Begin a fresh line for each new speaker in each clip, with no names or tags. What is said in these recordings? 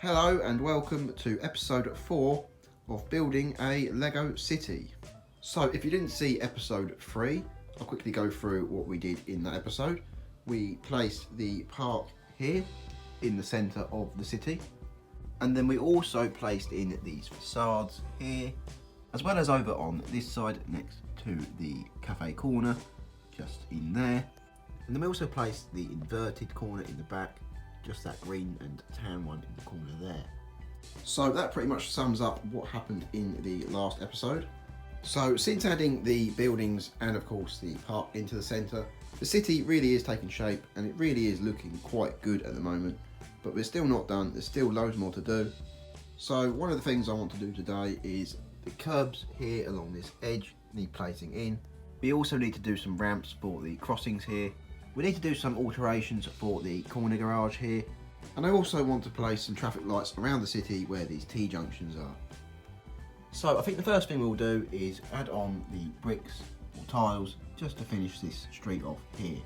Hello and welcome to episode 4 of building a Lego city. So if you didn't see episode 3, I'll quickly go through what we did in that episode. We placed the park here in the centre of the city, and then we also placed in these facades here, as well as over on this side next to the cafe corner, just in there. And then we also placed the inverted corner in the back, just that green and tan one in the corner there. So that pretty much sums up what happened in the last episode. So since adding the buildings and of course the park into the centre, the city really is taking shape and it really is looking quite good at the moment. But we're still not done, there's still loads more to do. So one of the things I want to do today is the curbs here along this edge need placing in. We also need to do some ramps for the crossings here. We need to do some alterations for the corner garage here. And I also want to place some traffic lights around the city where these T-junctions are. So I think the first thing we'll do is add on the bricks or tiles just to finish this street off here.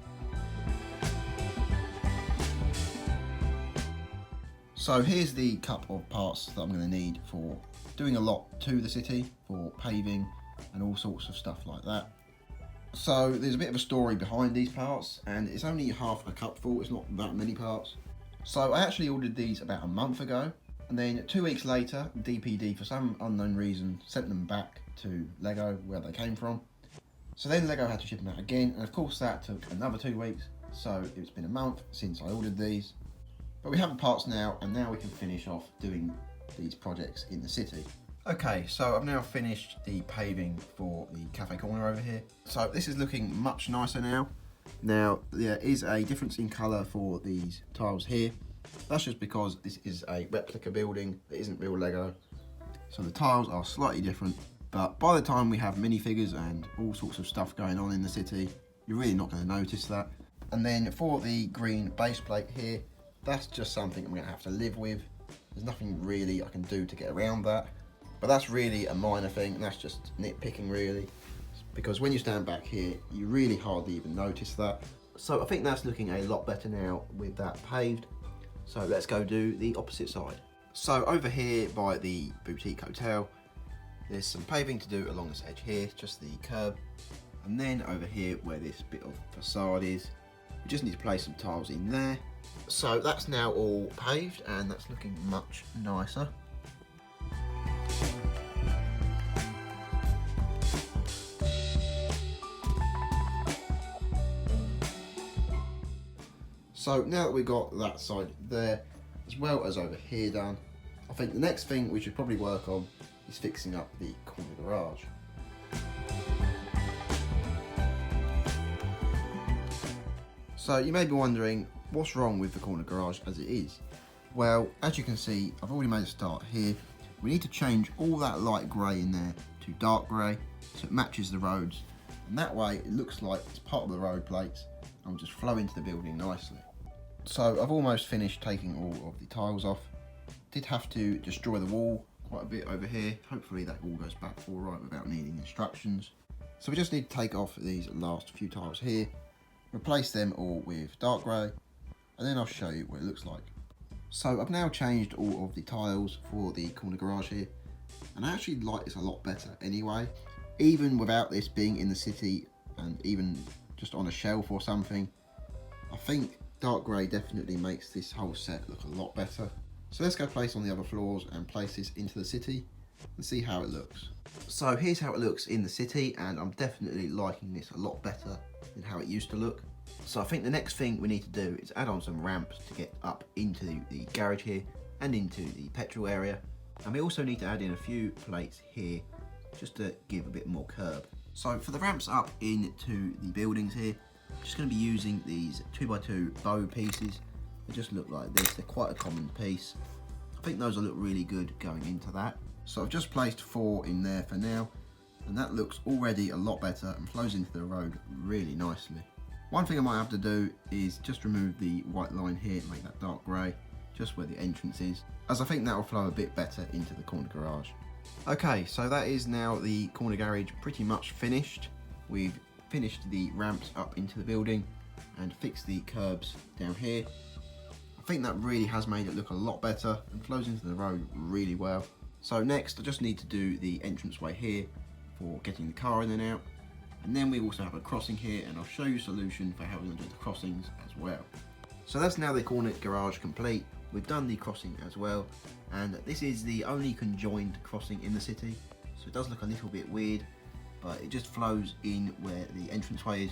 So here's the cup of parts that I'm going to need for doing a lot to the city, for paving and all sorts of stuff like that. So there's a bit of a story behind these parts, and it's only half a cup full, it's not that many parts. So I actually ordered these about a month ago, and then 2 weeks later, DPD for some unknown reason sent them back to Lego where they came from. So then Lego had to ship them out again, and of course that took another 2 weeks, so it's been a month since I ordered these. But we have the parts now, and now we can finish off doing these projects in the city. Okay, so I've now finished the paving for the cafe corner over here. So this is looking much nicer now. Now, there is a difference in colour for these tiles here. That's just because this is a replica building that isn't real Lego. So the tiles are slightly different, but by the time we have minifigures and all sorts of stuff going on in the city, you're really not going to notice that. And then for the green base plate here, that's just something I'm going to have to live with. There's nothing really I can do to get around that. But that's really a minor thing, and that's just nitpicking really. Because when you stand back here, you really hardly even notice that. So I think that's looking a lot better now with that paved. So let's go do the opposite side. So over here by the boutique hotel, there's some paving to do along this edge here, just the curb. And then over here where this bit of facade is, we just need to place some tiles in there. So that's now all paved and that's looking much nicer. So now that we've got that side there, as well as over here done, I think the next thing we should probably work on is fixing up the corner garage. So you may be wondering, what's wrong with the corner garage as it is? Well, as you can see, I've already made a start here. We need to change all that light grey in there to dark grey, so it matches the roads. And that way it looks like it's part of the road plates and will just flow into the building nicely. So I've almost finished taking all of the tiles off. Did have to destroy the wall quite a bit over here. Hopefully that all goes back all right without needing instructions. So we just need to take off these last few tiles here, replace them all with dark grey, and then I'll show you what it looks like. So I've now changed all of the tiles for the corner garage here, and I actually like this a lot better anyway. Even without this being in the city and even just on a shelf or something, I think dark grey definitely makes this whole set look a lot better. So let's go place on the other floors and place this into the city and see how it looks. So here's how it looks in the city, and I'm definitely liking this a lot better than how it used to look. So I think the next thing we need to do is add on some ramps to get up into the garage here and into the petrol area. And we also need to add in a few plates here just to give a bit more curb. So for the ramps up into the buildings here, I'm just going to be using these 2x2 bow pieces. They just look like this, they're quite a common piece. I think those will look really good going into that. So I've just placed 4 in there for now, and that looks already a lot better and flows into the road really nicely. One thing I might have to do is just remove the white line here and make that dark grey, just where the entrance is, as I think that will flow a bit better into the corner garage. Okay, so that is now the corner garage pretty much finished. We've finished the ramps up into the building and fixed the curbs down here. I think that really has made it look a lot better and flows into the road really well. So next I just need to do the entranceway here for getting the car in and out. And then we also have a crossing here, and I'll show you a solution for how we're going to do the crossings as well. So that's now the corner garage complete. We've done the crossing as well, and this is the only conjoined crossing in the city. So it does look a little bit weird, but it just flows in where the entranceway is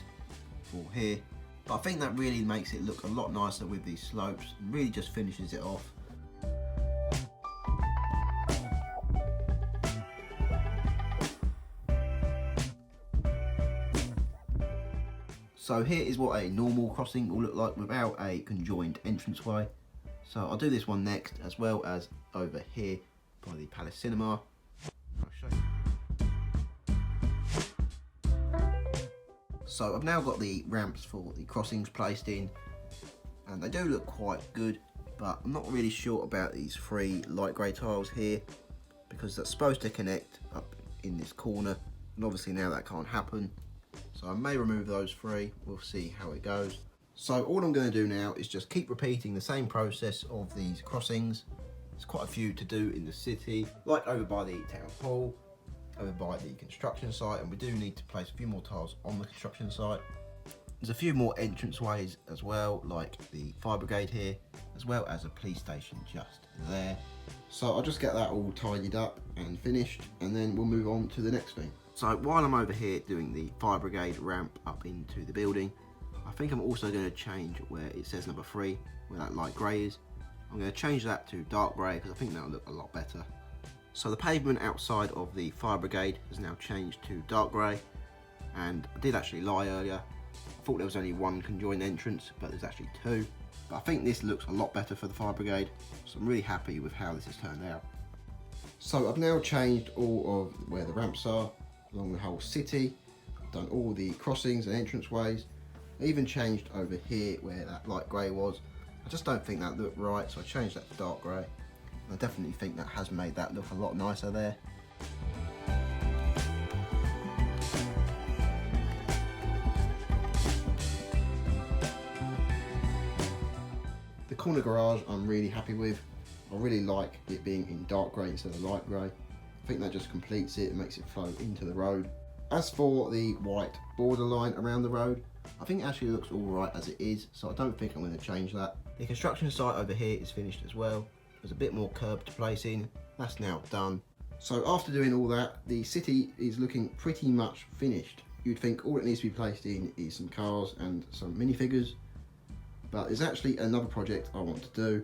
for here. But I think that really makes it look a lot nicer with these slopes and really just finishes it off. So here is what a normal crossing will look like without a conjoined entranceway. So I'll do this one next, as well as over here by the Palace Cinema. I'll show you. So I've now got the ramps for the crossings placed in, and they do look quite good, but I'm not really sure about these 3 light grey tiles here, because that's supposed to connect up in this corner, and obviously now that can't happen. So I may remove those 3, we'll see how it goes. So all I'm going to do now is just keep repeating the same process of these crossings. There's quite a few to do in the city, like over by the town hall, over by the construction site, and we do need to place a few more tiles on the construction site. There's a few more entranceways as well, like the fire brigade here, as well as a police station just there. So I'll just get that all tidied up and finished, and then we'll move on to the next thing. So while I'm over here doing the fire brigade ramp up into the building, I think I'm also going to change where it says number 3, where that light grey is. I'm going to change that to dark grey because I think that'll look a lot better. So the pavement outside of the fire brigade has now changed to dark grey, and I did actually lie earlier. I thought there was only 1 conjoined entrance, but there's actually 2. But I think this looks a lot better for the fire brigade, so I'm really happy with how this has turned out. So I've now changed all of where the ramps are along the whole city. I've done all the crossings and entranceways. I even changed over here where that light grey was. I just don't think that looked right, so I changed that to dark grey. I definitely think that has made that look a lot nicer there. The corner garage I'm really happy with. I really like it being in dark grey instead of light grey. I think that just completes it and makes it flow into the road. As for the white borderline around the road, I think it actually looks alright as it is, so I don't think I'm going to change that. The construction site over here is finished as well. There's a bit more curb to place in. That's now done. So after doing all that, the city is looking pretty much finished. You'd think all it needs to be placed in is some cars and some minifigures, but there's actually another project I want to do.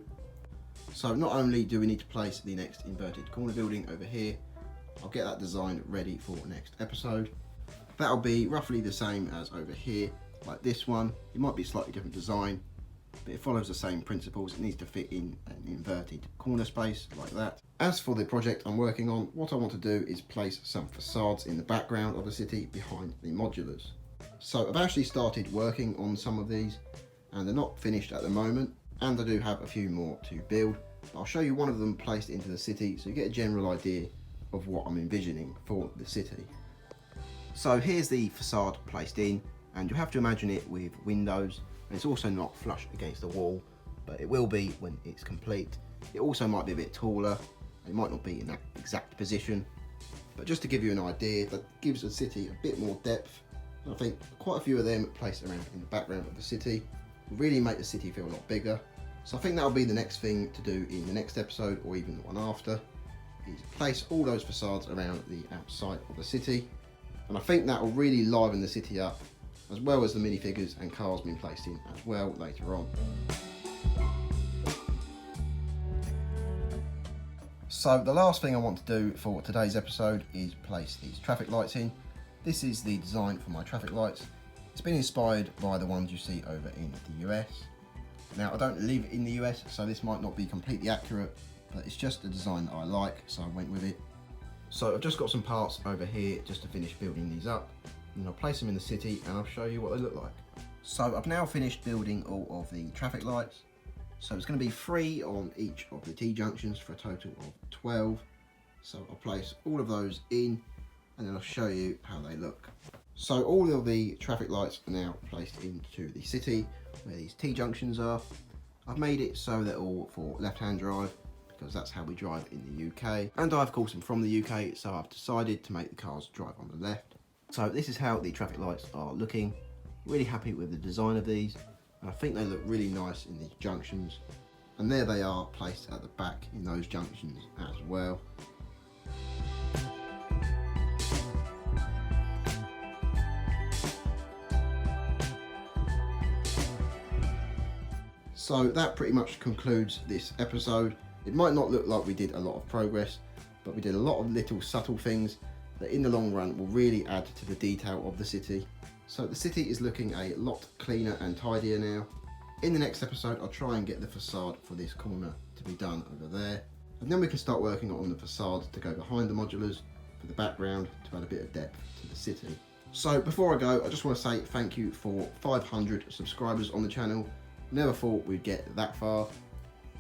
So not only do we need to place the next inverted corner building over here, I'll get that designed ready for next episode. That'll be roughly the same as over here, like this one. It might be a slightly different design, but it follows the same principles. It needs to fit in an inverted corner space like that. As for the project I'm working on, what I want to do is place some facades in the background of the city behind the modulars. So I've actually started working on some of these, and they're not finished at the moment, and I do have a few more to build. I'll show you one of them placed into the city so you get a general idea of what I'm envisioning for the city. So here's the facade placed in, and you have to imagine it with windows, and it's also not flush against the wall, but it will be when it's complete. It also might be a bit taller, it might not be in that exact position, but just to give you an idea, that gives the city a bit more depth. And I think quite a few of them placed around in the background of the city will really make the city feel a lot bigger. So I think that'll be the next thing to do in the next episode, or even the one after, is place all those facades around the outside of the city. And I think that will really liven the city up, as well as the minifigures and cars being placed in as well later on. So the last thing I want to do for today's episode is place these traffic lights in. This is the design for my traffic lights. It's been inspired by the ones you see over in the US. Now I don't live in the US, so this might not be completely accurate, but it's just a design that I like, so I went with it. So I've just got some parts over here just to finish building these up, and I'll place them in the city and I'll show you what they look like. So I've now finished building all of the traffic lights. So it's going to be 3 on each of the T-junctions for a total of 12. So I'll place all of those in and then I'll show you how they look. So all of the traffic lights are now placed into the city where these T-junctions are. I've made it so they're all for left-hand drive because that's how we drive in the UK. And I of course am from the UK, so I've decided to make the cars drive on the left. So this is how the traffic lights are looking. Really happy with the design of these. And I think they look really nice in these junctions. And there they are placed at the back in those junctions as well. So that pretty much concludes this episode. It might not look like we did a lot of progress, but we did a lot of little subtle things that in the long run will really add to the detail of the city. So the city is looking a lot cleaner and tidier now. In the next episode, I'll try and get the facade for this corner to be done over there. And then we can start working on the facade to go behind the modulars for the background to add a bit of depth to the city. So before I go, I just want to say thank you for 500 subscribers on the channel. Never thought we'd get that far.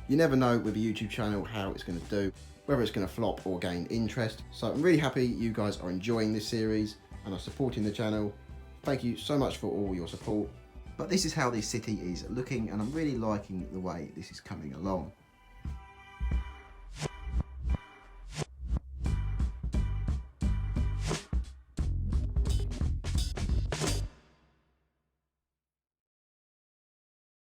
You never know with a YouTube channel how it's going to do, whether it's going to flop or gain interest. So I'm really happy you guys are enjoying this series and are supporting the channel. Thank you so much for all your support. But this is how this city is looking, and I'm really liking the way this is coming along.